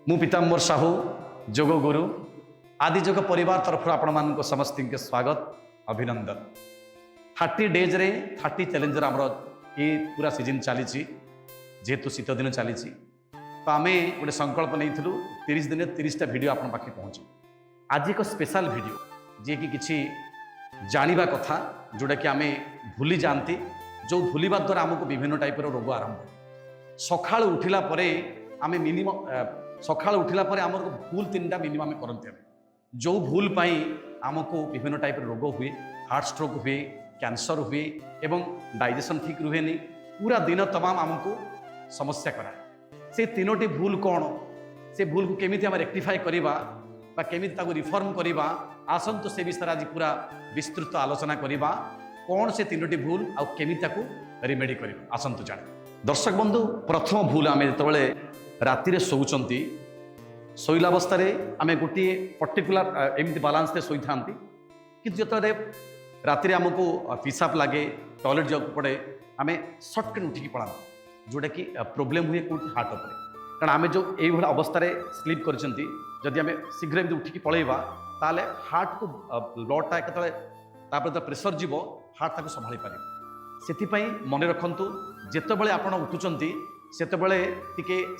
मु पीताम्बर साहू जोग गुरु आदि जोग परिवार तरफ आपण मान समस्त के स्वागत अभिनंदन। 30 डेज रे 30 चैलेंज आमर ये पूरा सीजन चली जेहेतु शीत दिन चली तो आम गोटे संकल्प नहीं 30 दिन 30टा वीडियो आपण पाखे पहुँचे। आज एक स्पेशल वीडियो जी कि किसी जानिबा कथा जोटा कि आम भूली जाती जो भूलिबा द्वारा आमको विभिन्न टाइप रोग आरंभ सकाळ उठिला परे आम मिनिमम सकाळ उठिला परे आमर भूल 3टा मिनिमम करते जो भूल पाई आमको विभिन्न टाइप रोग हुए हार्ट स्ट्रोक हुए कैंसर हुए एवं डाइजेशन ठीक रुहे नहीं पूरा दिन तमाम आमको समस्या कराए। से 3टी भूल कौन से भूल को केमी आम रेक्टिफाई करवा केमी रिफॉर्म करवा आसतु से विषय आज पूरा विस्तृत आलोचना करवा कौन से 3टी भूल आमी रिमेडी कर आसतु जाने। दर्शक बंधु प्रथम भूल आम जो राति शोचती शोला अवस्था आम गोटे पर्टिकुलर एमती बालांस शोई था कि जो राति आमको पिसाब लगे टॉयलेट जाऊँ पड़े आम सटके उठिकी पड़ा जोटा कि प्रोब्लेम हुए कौन हार्ट उपर कारण आम जो ये अवस्था स्लीप करी आम शीघ्र उठिकी पलैबा ताले हार्ट को ब्लडटा के प्रेसर जीव हार्ट ताको संभाली पारे से मन रखु जितेबाला आप उठुंट से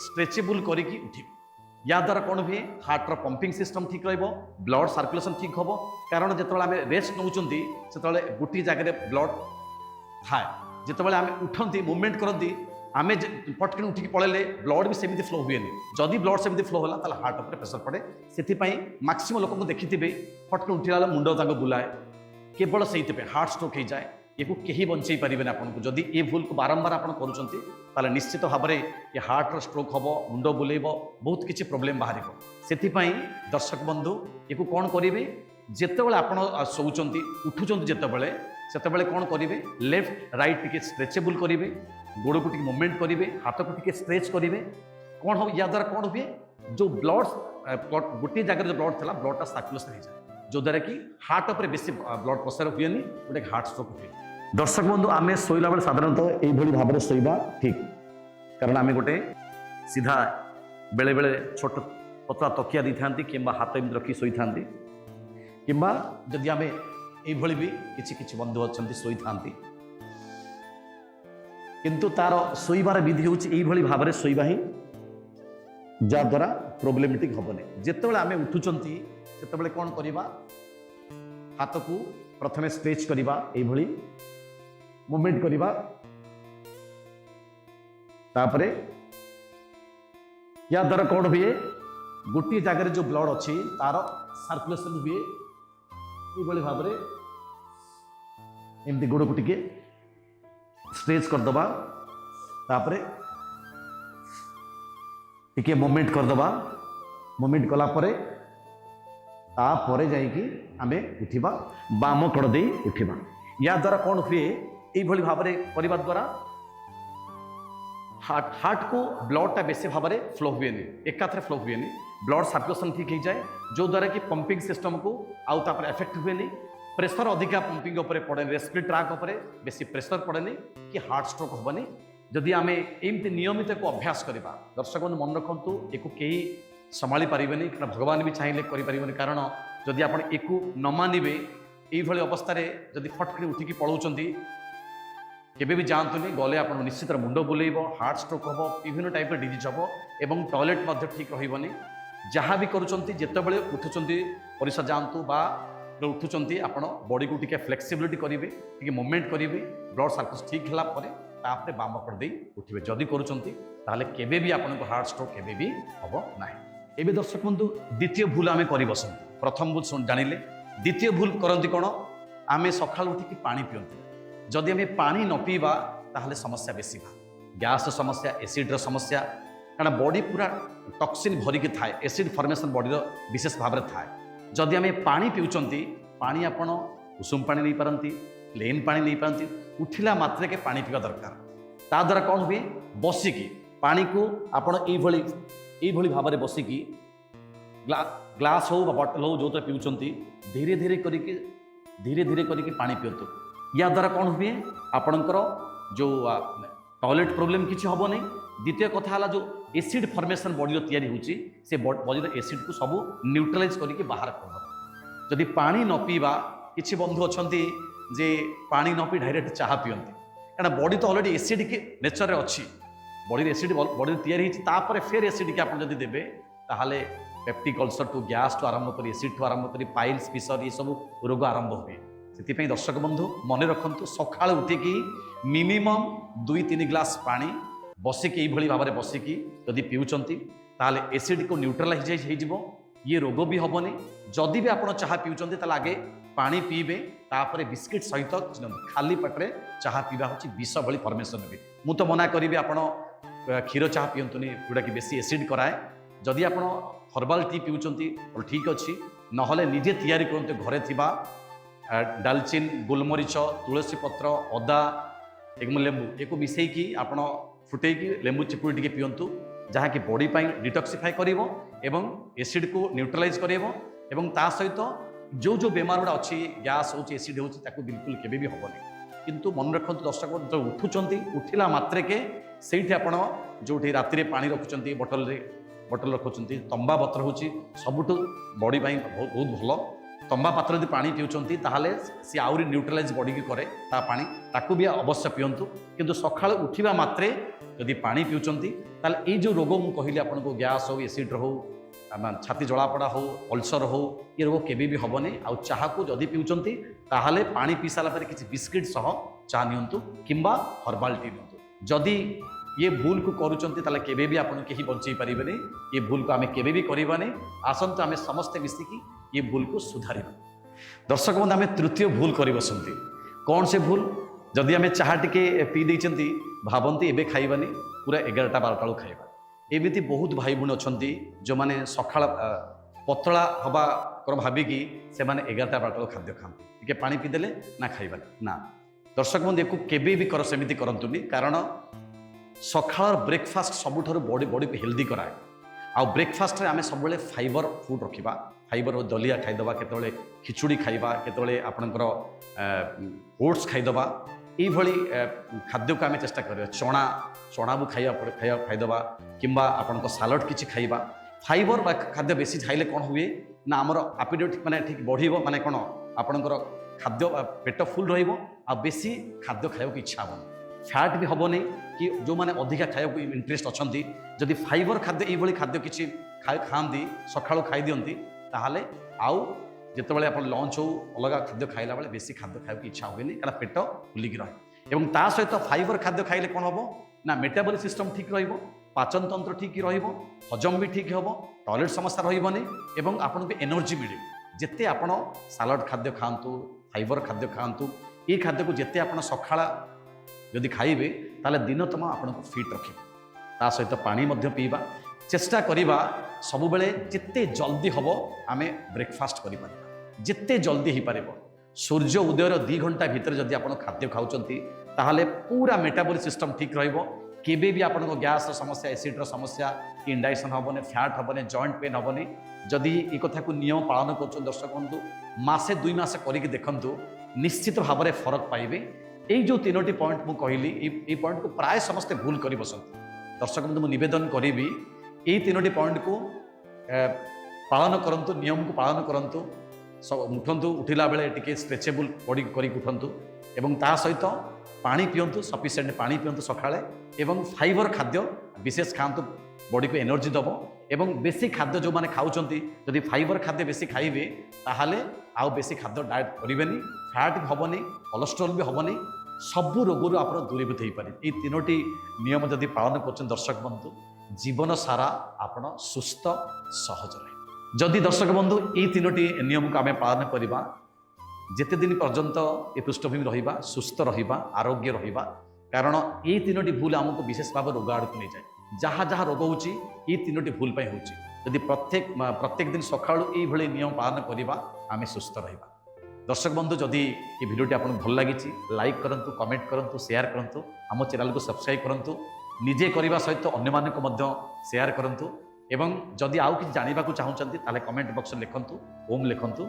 स्ट्रेचेबल करके उठे या द्वारा कौन हुए हार्टर पंपिंग सिस्टम ठीक ब्लड सर्कुलेशन ठीक हम कारण जो आम रेस्ट नौ से गोटे जगह ब्लड थाए जितेबाला आम उठती मुवमेंट करती आम पटके उठिकी पलैले ब्लड भी सेमती फ्लो हुए जदि ब्लड सेमती फ्लो होला ताले हार्ट उपर प्रेसर पड़े से मैक्सिमम लोक देखिथे पटके उठिला मुंड बुलाए केवल से हार्ट स्ट्रोक हो जाए ये कहीं बंचई पारे आपको जदि ये भूल को बारंबार आप कर निश्चित भाव में ये हार्टर स्ट्रोक हम मुंड बुलेब बहुत किसी प्रोब्लेम बाहर से दर्शक बंधु ये कौन करेंगे जितेबाला आप शोचती उठुंट जितेबाला से कौन करेंगे लेफ्ट राइट टी स्ट्रेचेबल करेंगे गोड़ को मुवमेंट करेंगे हाथ को टी स्ट्रेच करेंगे कौन हम या द्वारा कौन हुए जो ब्लड गोटे जगह जो ब्लड था ब्लडटा सर्कुलेशन हो जाए जो द्वारा कि हार्ट उपर बेसी ब्लड प्रेसर हुए गोटे हार्ट स्ट्रोक हुए। दर्शक बंधु आम शोला बेले साधारणतः यही भाव में शोवा ठीक कारण आम गोटे सीधा बेले बेले छोट पतला तकिया दी था कि हाथ एमती रखी शोई था कि जदि आम ये भी किसी बंधु अच्छा शोई था किंतु तार शोबार विधि हूँ भाव में शोवा ही जद्वारा प्रोब्लेमेटिक हेनी जितेबाला आम उठुंट से कौन करवा हाथ को प्रथम स्ट्रेच करवा ये मुवमेंट करवा तापरे या द्वारा कौन हुए गोटे जगह जो ब्लड अच्छी तार सर्कुलेशन हुए ये भाव में एमती गोड़ को टिके स्ट्रेच करदबा तापरे टिके मुवमेंट करदबा मुवमेंट कला परे तापरे जाइकी आमे उठिबा बाम कड़ दे उठिबा या द्वारा कौन हुए ये भाव में करने द्वारा हार्ट को ब्लडटा बेसी भाव में फ्लो हुए एकाथरे फ्लो हुए ब्लड सर्कुलेशन ठीक हो जाए जो द्वारा कि पंपिंग सिस्टम को आउ एफेक्ट हुए प्रेसर अधिका पंपिंग उपरे पड़े रेस्पिरेटरी ट्रैक उपरे बेसी प्रेसर पड़े कि हार्ट स्ट्रोक हेनी जदि आम एमती नियमित को अभ्यास करवा दर्शक बंधु मन रखु एक कहीं संभाली पारे कारण भगवान भी चाहिए करें कारण जदि आप न मानवे ये अवस्था जदि फटकरी उठिकी पलाउंट केबे भी जातुनि गले आप निश्चित मुंड बुलेब हार्ट स्ट्रोक हम विभिन्न टाइप डिजीज हम एवं टॉयलेट ठीक रही जहाँ भी करुँच जितेबाला उठुंट परिसर जातु बा उठुंट आप बॉडी को टी फ्लेक्सिबिलिटी करेंगे टी मुवमेंट करेंगे ब्लड सर्कुलेशन ठीक है बाम कर दे उठे जदि करुँच केबे भी आपको हार्ट स्ट्रोक केबे भी हम ना। एवं दर्शक बंधु द्वितीय भूल आम कर बसती प्रथम भूल जानिले द्वितीय भूल करती कौन आम सकाल उठिकी पानी पियंती जदि आम पानी न पीवा ताहले समस्या बेसी गैस समस्या एसिड्र समस्या कारण बॉडी पूरा टॉक्सिन भरिकी थाए एसिड फॉर्मेशन बॉडी विशेष भाव में थाए जदि आम पानी पिउचंती पानी आपण उषुम पानी नहीं पारती प्लेन पानी नहीं पारती उठिला मात्रे के पानी पीवा दरकार ता द्वारा कौन हुए बसिकी पानी को आपण ये भाव में बसिकी ग्लास हो बटल हो जो पिउचंती धीरे धीरे करके पानी पियंतु या द्वारा कौन हुए आपणकर जो टॉयलेट प्रोब्लेम किसी हेनी द्वितीय कथा जो एसिड फॉर्मेशन बॉडी तैयारी होची से बॉडी एसिड को सब न्यूट्रलाइज करके बाहर कर जदि पानी न पीवा किछि बंधु अछंती जे पानी न पी डायरेक्ट चाह पियंती कारण बॉडी तो ऑलरेडी एसिड के नेचर रे अछि बॉडी एसिड बॉडी तैयारी होची तापर फेर एसिड के आपण जदि देबे ताहाले पेप्टिक अल्सर टू गैस टू आरंभ करी एसिड टू आरंभ करी पाइल्स पिसर ये सब रोग आरंभ हुए से दर्शक बंधु मन रखु सकाल उठिकी मिनिमम 2-3 ग्लास पानी बसिकी ये भाव में बसिकी जदि पीउचंती ताले एसिड को न्यूट्रलाइज हो ये रोग भी हेनी जदि भी आप चाह पीउचंती ताले आगे पानी पीबे तापर बिस्किट सहित खाली पेटे चाह पीवा हूँ विष भली फॉर्मेशन भी मु तो मना करी आप क्षीर चाह पीतुनि जोटा कि बेसी एसिड कराए जदि आप हर्बाल टी पीउचंती ठीक अच्छी नहले निजे तैयारी करते घरे थिबा डालचिन गोलमरीच तुलसी पत्र अदा एक लेंबू एक मिसेकी आपण फुटेकी लेंबू चिपुड़ी टिके पियंतु जहाँकि बॉडी पाई डिटॉक्सिफाई करिवो एवं एसिड को न्यूट्रलाइज करिवो एवं ता सहित जो जो बेमार गुड़ा अच्छी गैस हो एसिड हो बिल्कुल केबे भी हेनी किंतु मन रखु दर्शक जो उठुंट उठिला मात्रे के से आपण जो राति पानी रखुंट बटल रखुंट तंबा पत्र हूँ सबुठ बॉडी पाई बहुत भल तंबा पात्र यदि पानी पीउचंती ताहाले सी आउरी न्यूट्रलाइज बॉडी की करे ता पानी ताकू भी अवश्य पियंतु किंतु सकाळ उठिबा मात्रे यदि पानी पीउचंती ताले ए जो रोग मु कहिली आपन को गैस हो एसिड हो छाती जलापड़ा हो अल्सर हो ये रोग केबे भी हेनी आ चाह को जदि पीउचंती ताहाले पानी पी साला पर किछि बिस्किट सह चा नियंतु किंबा हर्बाल टी नियंतु जदि ये भूल को करूचंती ताले केबे भी आपन केही बंचई परिबेनी ये भूल को आमे केबे भी करिबानी आसंतु आमे समस्त मिसिकी ये भूल को सुधार दर्शक बंधु आम तृतीय भूल कर बसती कौन से भूल जदि आम चाह टिके पी देती भावती एवं खाइबानी पूरा 11-12 खाइबा एमती बहुत भाई भूण अच्छा जो मैंने सका पतला हवा भाविकी से 11-12 खाद्य खाते टे पा पीदेले ना खाइबा ना दर्शक बंधु एक केबे भी कर सेमती करतुनी कारण सका ब्रेकफास्ट सबुठ बॉडी बॉडी को हेल्दी कराए आ ब्रेकफास्ट आम सब फाइबर फूड रखा फाइबर दलिया खाईदे केतले खिचुड़ी खाइबा केतले आपणकर ओट्स खाईदे ये खाद्य को आम चेष्टा करिया चना चना भी खाईदे किंबा आपन सालड किसी खाइबा फाइबर बा खाद्य बेसी खाइले कौन हुए ना आमर एपिटाइट माने ठीक बढ़िबो माने कौन आपणकर खाद्य पेट फुल रहिबो आ बेसी खाद्य खाइबा को इच्छा हेबो फैट भी हेनी कि जो मैंने अधिका खाइबा इंटरेस्ट अच्छा जदि फाइबर खाद्य ये खाद्य किसी खाती सका खाई दिंती ताहले आउ जितेबाला आप लंच हो अलग खाद्य खाइला बेले बेसी खाद्य खाइबा इच्छा हुए कारण पेट फुलिकी रहे एवं ता सहित फाइबर खाद्य खाइले कौन हम ना मेटाबॉलिक सिस्टम ठीक रहिबो पाचन तंत्र ठीक रहिबो हजम भी ठीक हेबो टॉयलेट समस्या रहिबोनी एवं आपन को एनर्जी मिले जिते आपण सालाड खाद्य खातु फाइबर खाद्य खातु ये खाद्य को जिते आप सकाळ जदि खाइबे ताले दिन तम आपन को फिट रखिबो ता सहित पानी मध्य पीबा चेष्टा करिबा सब बेले जिते जल्दी हम आमे ब्रेकफास्ट करि परिबा जिते जल्दी ही पारिबो सूर्य उदयर 2 घंटा भीतर जदि आपण खाद्य खाउचंती ताहाले पूरा मेटाबॉलिक सिस्टम ठीक रहिबो केबे भी आपण को गैस समस्या एसिड समस्या इंडाइजेशन हेबोनी फैट हेबोनी जॉइंट पेन हेबोनी जदि ए कथा को नियम पालन करछन दर्शक बंधु मासे 2 मास करिक देखंतु निश्चित भाव में फरक पाइबे ये जो 3टी पॉइंट मु कहली ये पॉइंट को प्राय समस्ते भूल कर बसंती दर्शक बंधु मु निवेदन करी ये 3टी पॉइंट को पालन करंतु नियम को पालन करंतु सब उठंतु उठिला बेले टिके स्ट्रेचेबल बॉडी करी उठंतु एवं ता सहित पानी पियंतु सफिशिएंट पानी पियंतु सकाळे एवं फाइबर खाद्य विशेष खातु बॉडी को एनर्जी दबो एवं बेसी खाद्य जो माने खाउचंती यदि फाइबर खाद्य बेसी खाइबे ताहाले आउ बेसी खाद्य डाएट करिवेनी फैट भी हेबोनी कोलेस्ट्रोल भी हेबोनी सब रोगरू आप दूरीभूत हो पारे ये 3टी नियम जदि पालन कर दर्शक बंधु जीवन सारा आपण सुस्थ सहज रहे जदि दर्शक बंधु ये 3टी नियम को आम पालन करवा जिते दिन पर्यंत ये पृष्ठभूमि रहिबा सुस्थ रहिबा आरोग्य रहिबा कारण ये 3टी भूल आमको विशेष भाव रोग आड़ को नहीं जाए जहाँ जहाँ रोग होची ये 3टी भूल पाई होची यदि प्रत्येक दिन सकाळु ये नियम पालन करवा आम सुस्थ रहिबा दर्शक बंधु जदि ये भिडियोटी आपको भल लगी लाइक करंतु कमेंट करंतु शेयर करंतु आम चैनल को सब्सक्राइब करंतु निजे करने सहित अन्य मानक शेयर करंतु एवं जदि आउ कि जानवा चाहूँगी ताले कमेंट बॉक्स लिखंतु ओम लिखंतु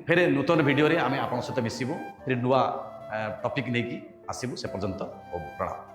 फिर नूतन भिडियो आम आप सहित मिसबू फिर नुआ टॉपिक नहीं आसबू से पर्यंत ओम प्रणाम।